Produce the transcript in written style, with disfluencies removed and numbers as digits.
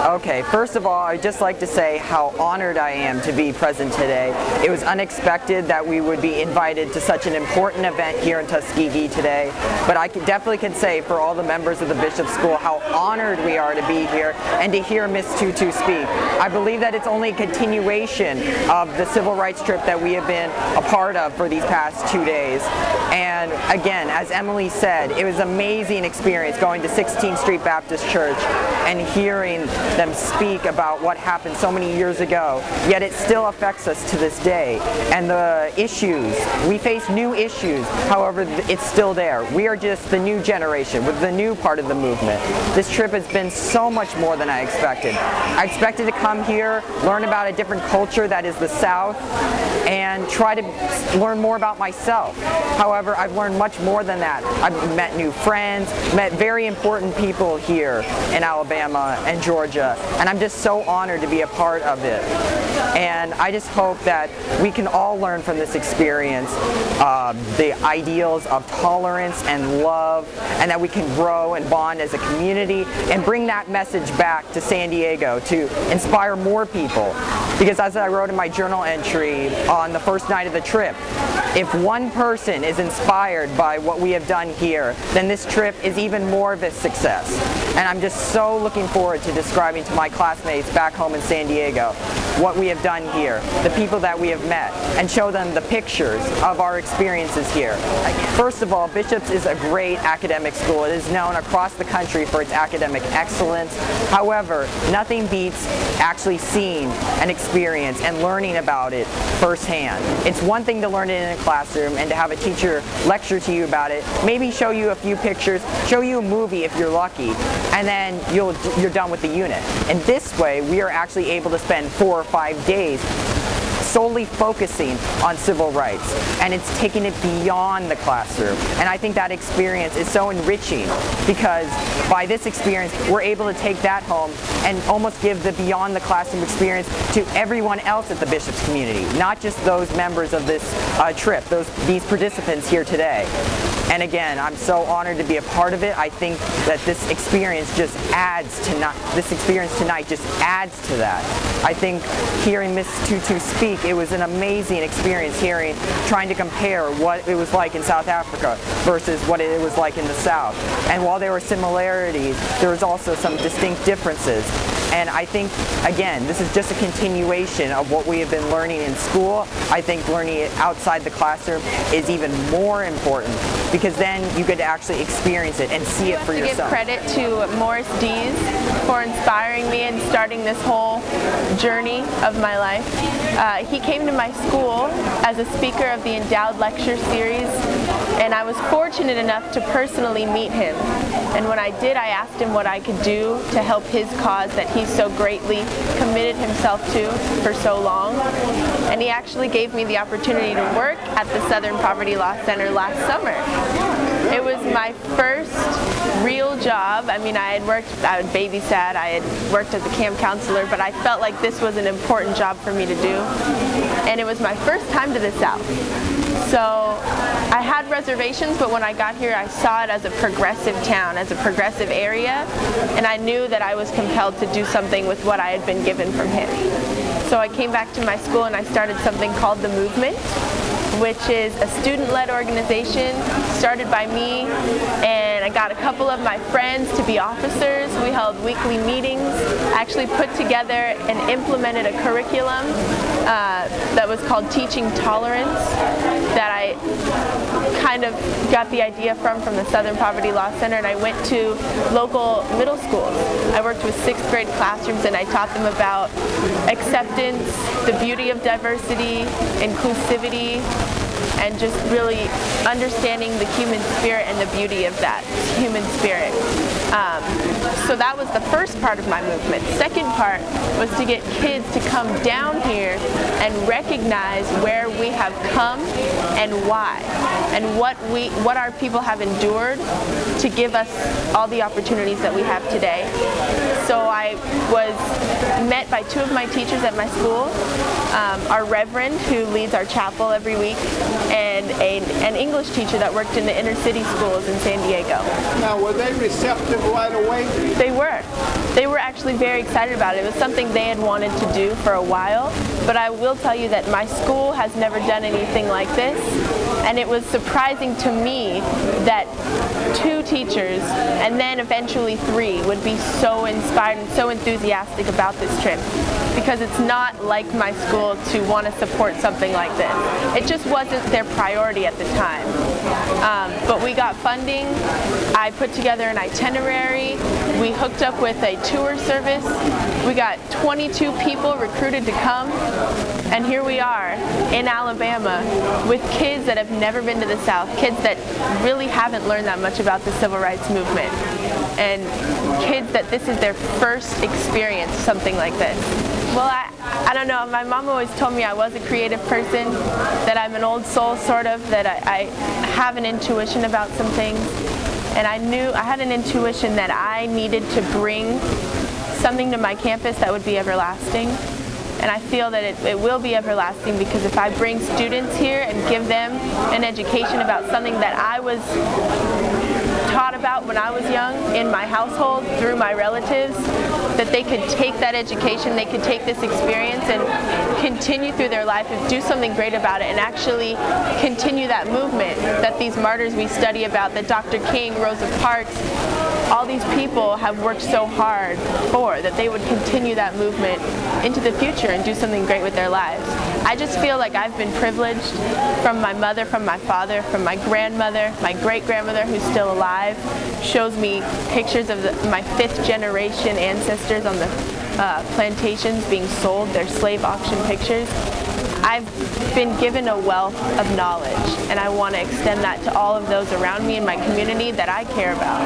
Okay, first of all, I'd just like to say how honored I am to be present today. It was unexpected that we would be invited to such an important event here in Tuskegee today, but I definitely can say for all the members of the Bishop School how honored we are to be here and to hear Miss Tutu speak. I believe that it's only a continuation of the civil rights trip that we have been a part of for these past 2 days. And again, as Emily said, it was an amazing experience going to 16th Street Baptist Church and hearing them speak about what happened so many years ago, yet it still affects us to this day. And the issues, we face new issues, however, it's still there. We are just the new generation, with the new part of the movement. This trip has been so much more than I expected. I expected to come here, learn about a different culture that is the South, and try to learn more about myself. However, I've learned much more than that. I've met new friends, met very important people here in Alabama and Georgia, and I'm just so honored to be a part of it. And I just hope that we can all learn from this experience the ideals of tolerance and love, and that we can grow and bond as a community and bring that message back to San Diego to inspire more people. Because as I wrote in my journal entry on the first night of the trip, if one person is inspired by what we have done here, then this trip is even more of a success. And I'm just so looking forward to describing to my classmates back home in San Diego what we have done here, the people that we have met, and show them the pictures of our experiences here. First of all, Bishop's is a great academic school. It is known across the country for its academic excellence. However, nothing beats actually seeing an experience and learning about it firsthand. It's one thing to learn it in a classroom and to have a teacher lecture to you about it, maybe show you a few pictures, show you a movie if you're lucky, and then you're done with the unit. And this way, we are actually able to spend 4 or 5 days solely focusing on civil rights, and it's taking it beyond the classroom. And I think that experience is so enriching, because by this experience we're able to take that home and almost give the beyond the classroom experience to everyone else at the Bishop's community, not just those members of this trip, these participants here today. And again, I'm so honored to be a part of it. I think that this experience just adds to this experience tonight just adds to that. I think hearing Miss Tutu speak, it was an amazing experience trying to compare what it was like in South Africa versus what it was like in the South. And while there were similarities, there was also some distinct differences. And I think, again, this is just a continuation of what we have been learning in school. I think learning it outside the classroom is even more important, because then you could actually experience it and see it for yourself. I have to give credit to Morris Dees for inspiring me and starting this whole journey of my life. He came to my school as a speaker of the Endowed Lecture Series, and I was fortunate enough to personally meet him. And when I did, I asked him what I could do to help his cause that he so greatly committed himself to for so long. And he actually gave me the opportunity to work at the Southern Poverty Law Center last summer. It was my first real job. I mean, I had babysat, I had worked as a camp counselor, but I felt like this was an important job for me to do. And it was my first time to the South. So I had reservations, but when I got here, I saw it as a progressive town, as a progressive area, and I knew that I was compelled to do something with what I had been given from him. So I came back to my school and I started something called The Movement, which is a student-led organization started by me, and I got a couple of my friends to be officers. We held weekly meetings, actually put together and implemented a curriculum that was called Teaching Tolerance, that I kind of got the idea from the Southern Poverty Law Center, and I went to local middle schools. I worked with 6th grade classrooms and I taught them about acceptance, the beauty of diversity, inclusivity, and just really understanding the human spirit and the beauty of that human spirit. So that was the first part of my movement. Second part was to get kids to come down here and recognize where we have come and why, and what our people have endured to give us all the opportunities that we have today. So I was met by by two of my teachers at my school, our Reverend, who leads our chapel every week, and an English teacher that worked in the inner city schools in San Diego. Now, were they receptive right away? They were. They were actually very excited about it. It was something they had wanted to do for a while, but I will tell you that my school has never done anything like this, and it was surprising to me that two teachers, and then eventually three, would be so inspired and so enthusiastic about this trip, because it's not like my school to want to support something like this. It just wasn't their priority at the time. But we got funding. I put together an itinerary. We hooked up with a tour service. We got 22 people recruited to come, and here we are in Alabama with kids that have never been to the South, kids that really haven't learned that much about the civil rights movement, and kids that this is their first experience, something like this. Well, I don't know. My mom always told me I was a creative person, that I'm an old soul, sort of, that I have an intuition about some things. And I had an intuition that I needed to bring something to my campus that would be everlasting. And I feel that it will be everlasting, because if I bring students here and give them an education about something that I was taught about when I was young in my household through my relatives, that they could take that education, they could take this experience and continue through their life and do something great about it, and actually continue that movement that these martyrs we study about, that Dr. King, Rosa Parks, all these people have worked so hard for, that they would continue that movement into the future and do something great with their lives. I just feel like I've been privileged from my mother, from my father, from my grandmother, my great-grandmother who's still alive, shows me pictures of my fifth-generation ancestors on the plantations being sold, their slave auction pictures. I've been given a wealth of knowledge, and I want to extend that to all of those around me in my community that I care about.